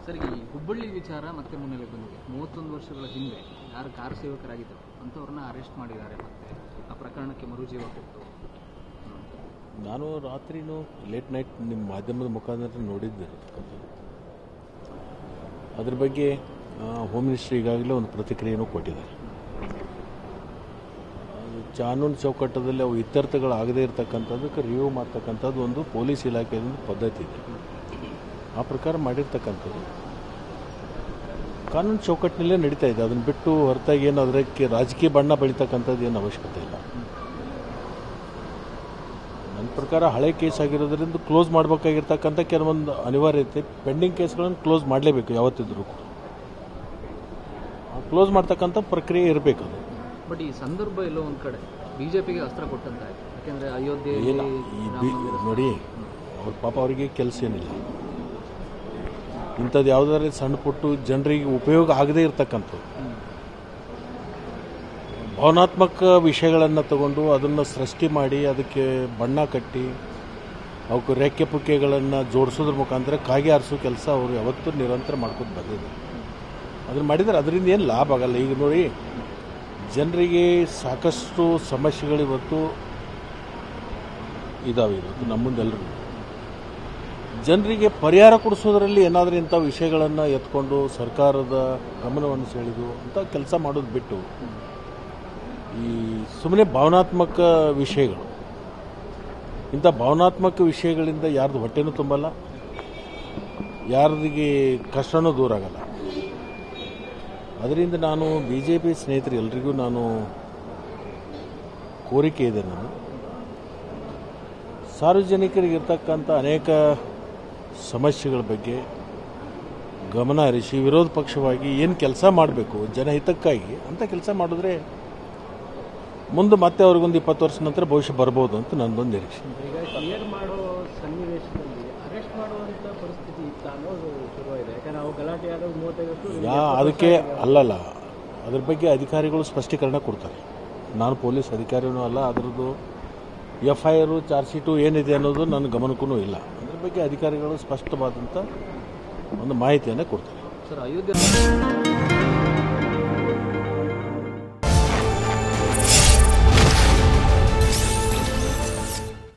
Sir, ಈ ಹುಬ್ಬಳ್ಳಿ ವಿಚಾರ ಮತ್ತೆ ಮುನ್ನೆಲೆ ಬಂದಿದೆ. 31 ವರ್ಷಗಳ ಹಿಂದೆ ಯಾರು ಕಾರ್ ಸೇವಕರಾಗಿದ್ದರು ಅಂಥವ್ರನ್ನ ಅರೆಸ್ಟ್ ಮಾಡಿದ್ದಾರೆ. ಮತ್ತೆ ಆ ಪ್ರಕರಣಕ್ಕೆ ಮರುಜೀವ ಕೊಟ್ಟು ನಾನು ರಾತ್ರಿನೂ ಲೇಟ್ ನೈಟ್ ನಿಮ್ಮ ಮಾಧ್ಯಮದ ಮುಖಾಂತರ ನೋಡಿದ್ದೆ. ಅದ್ರ ಬಗ್ಗೆ ಹೋಮ್ ಮಿನಿಸ್ಟ್ರಿ ಈಗಾಗಲೇ ಒಂದು ಪ್ರತಿಕ್ರಿಯೆನೂ ಕೊಟ್ಟಿದ್ದಾರೆ. ಕಾನೂನು ಚೌಕಟ್ಟದಲ್ಲಿ ಅವು ಇತ್ಯರ್ಥಗಳಾಗದೇ ಇರತಕ್ಕಂಥದ್ದಕ್ಕೆ ರಿವ್ಯೂ ಮಾಡ್ತಕ್ಕಂಥದ್ದು ಒಂದು ಪೊಲೀಸ್ ಇಲಾಖೆಯಿಂದ ಪದ್ಧತಿ ಇದೆ. ಆ ಪ್ರಕಾರ ಮಾಡಿರ್ತಕ್ಕಂಥದ್ದು ಕಾನೂನು ಚೌಕಟ್ಟಿನಲ್ಲೇ ನಡೀತಾ ಇದೆ. ಅದನ್ನು ಬಿಟ್ಟು ಹೊರತಾಗಿ ಏನು ಅದಕ್ಕೆ ರಾಜಕೀಯ ಬಣ್ಣ ಬೆಳೀತಕ್ಕಂಥದ್ದು ಏನು ಅವಶ್ಯಕತೆ ಇಲ್ಲ. ನನ್ನ ಪ್ರಕಾರ ಹಳೆ ಕೇಸ್ ಆಗಿರೋದ್ರಿಂದ ಕ್ಲೋಸ್ ಮಾಡಬೇಕಾಗಿರ್ತಕ್ಕಂಥ ಕೆಲವೊಂದು ಅನಿವಾರ್ಯತೆ, ಪೆಂಡಿಂಗ್ ಕೇಸ್ಗಳನ್ನು ಕ್ಲೋಸ್ ಮಾಡಲೇಬೇಕು. ಯಾವತ್ತಿದ್ರೂ ಕೂಡ ಕ್ಲೋಸ್ ಮಾಡ್ತಕ್ಕಂಥ ಪ್ರಕ್ರಿಯೆ ಇರಬೇಕು. ಅದು ಬಟ್ ಈ ಸಂದರ್ಭ ಎಲ್ಲೋ ಒಂದು ಕಡೆ ಬಿಜೆಪಿಗೆ ಅಸ್ತ್ರ ಕೊಟ್ಟಂತಾಯ್ತು. ಯಾಕೆಂದರೆ ಅಯೋಧ್ಯೆ ನೋಡಿ, ಅವ್ರ ಪಾಪ ಅವರಿಗೆ ಕೆಲಸ ಏನಿಲ್ಲ. ಇಂಥದ್ದು ಯಾವುದಾದ್ರೆ ಸಣ್ಣ ಪುಟ್ಟು ಜನರಿಗೆ ಉಪಯೋಗ ಆಗದೇ ಇರತಕ್ಕಂಥದ್ದು ಭಾವನಾತ್ಮಕ ವಿಷಯಗಳನ್ನು ತಗೊಂಡು ಅದನ್ನು ಸೃಷ್ಟಿ ಮಾಡಿ ಅದಕ್ಕೆ ಬಣ್ಣ ಕಟ್ಟಿ ಅವಕ್ಕೆ ರೆಕ್ಕೆ ಪುಕ್ಕೆಗಳನ್ನು ಜೋಡಿಸೋದ್ರ ಮುಖಾಂತರ ಕಾಗೆ ಆರಿಸೋ ಕೆಲಸ ಅವರು ಯಾವತ್ತೂ ನಿರಂತರ ಮಾಡ್ಕೊಂಡು ಬಂದಿದೆ. ಅದನ್ನು ಮಾಡಿದರೆ ಅದರಿಂದ ಏನು ಲಾಭ ಆಗಲ್ಲ. ಈಗ ನೋಡಿ, ಜನರಿಗೆ ಸಾಕಷ್ಟು ಸಮಸ್ಯೆಗಳು ಇವತ್ತು ಇದ್ದಾವೆ. ಇವತ್ತು ನಮ್ಮ ಮುಂದೆಲ್ಲರೂ ಜನರಿಗೆ ಪರಿಹಾರ ಕೊಡಿಸೋದ್ರಲ್ಲಿ ಏನಾದರೂ ಇಂಥ ವಿಷಯಗಳನ್ನು ಎತ್ಕೊಂಡು ಸರ್ಕಾರದ ಗಮನವನ್ನು ಸೆಳೆದು ಅಂತ ಕೆಲಸ ಮಾಡೋದು ಬಿಟ್ಟು ಈ ಸುಮ್ಮನೆ ಭಾವನಾತ್ಮಕ ವಿಷಯಗಳು, ಇಂಥ ಭಾವನಾತ್ಮಕ ವಿಷಯಗಳಿಂದ ಯಾರ್ದು ಹೊಟ್ಟೆನೂ ತುಂಬಲ್ಲ, ಯಾರಿಗೆ ಕಷ್ಟನೂ ದೂರ ಆಗಲ್ಲ. ಅದರಿಂದ ನಾನು BJP ಸ್ನೇಹಿತರು ಎಲ್ರಿಗೂ ನಾನು ಕೋರಿಕೆ ಇದೆ. ನಾನು ಸಾರ್ವಜನಿಕರಿಗಿರ್ತಕ್ಕಂಥ ಅನೇಕ ಸಮಸ್ಯೆಗಳ ಬಗ್ಗೆ ಗಮನ ಹರಿಸಿ ವಿರೋಧ ಪಕ್ಷವಾಗಿ ಏನು ಕೆಲಸ ಮಾಡಬೇಕು ಜನಹಿತಕ್ಕಾಗಿ ಅಂತ ಕೆಲಸ ಮಾಡಿದ್ರೆ ಮುಂದೆ ಮತ್ತೆ ಅವ್ರಿಗೊಂದು 20 ವರ್ಷ ನಂತರ ಭವಿಷ್ಯ ಬರ್ಬೋದು ಅಂತ ನನ್ನದೊಂದು ನಿರೀಕ್ಷೆ. ಈಗ ಕ್ಲಿಯರ್ ಮಾಡೋ ಸನ್ನಿವೇಶದಲ್ಲಿ ಅರೆಸ್ಟ್ ಮಾಡುವಂಥ ಪರಿಸ್ಥಿತಿ ಇತ್ತ ಅನ್ನೋದು ಶುರುವಾಗಿದೆ. ಯಾಕಂದರೆ ನಾವು ಗಲಾಟೆ ಆದಾಗ 35 ಅದಕ್ಕೆ ಅಲ್ಲಲ್ಲ, ಅದ್ರ ಬಗ್ಗೆ ಅಧಿಕಾರಿಗಳು ಸ್ಪಷ್ಟೀಕರಣ ಕೊಡ್ತಾರೆ. ನಾನು ಪೊಲೀಸ್ ಅಧಿಕಾರಿನೂ ಅಲ್ಲ, ಅದರದ್ದು FIR ಚಾರ್ಜ್ ಶೀಟು ಏನಿದೆ ಅನ್ನೋದು ನನ್ನ ಗಮನಕ್ಕೂ ಇಲ್ಲ. ಅದ್ರ ಬಗ್ಗೆ ಅಧಿಕಾರಿಗಳು ಸ್ಪಷ್ಟವಾದಂಥ ಒಂದು ಮಾಹಿತಿಯನ್ನು ಕೊಡ್ತಾರೆ. ಸರ್, ಅಯೋಧ್ಯೆ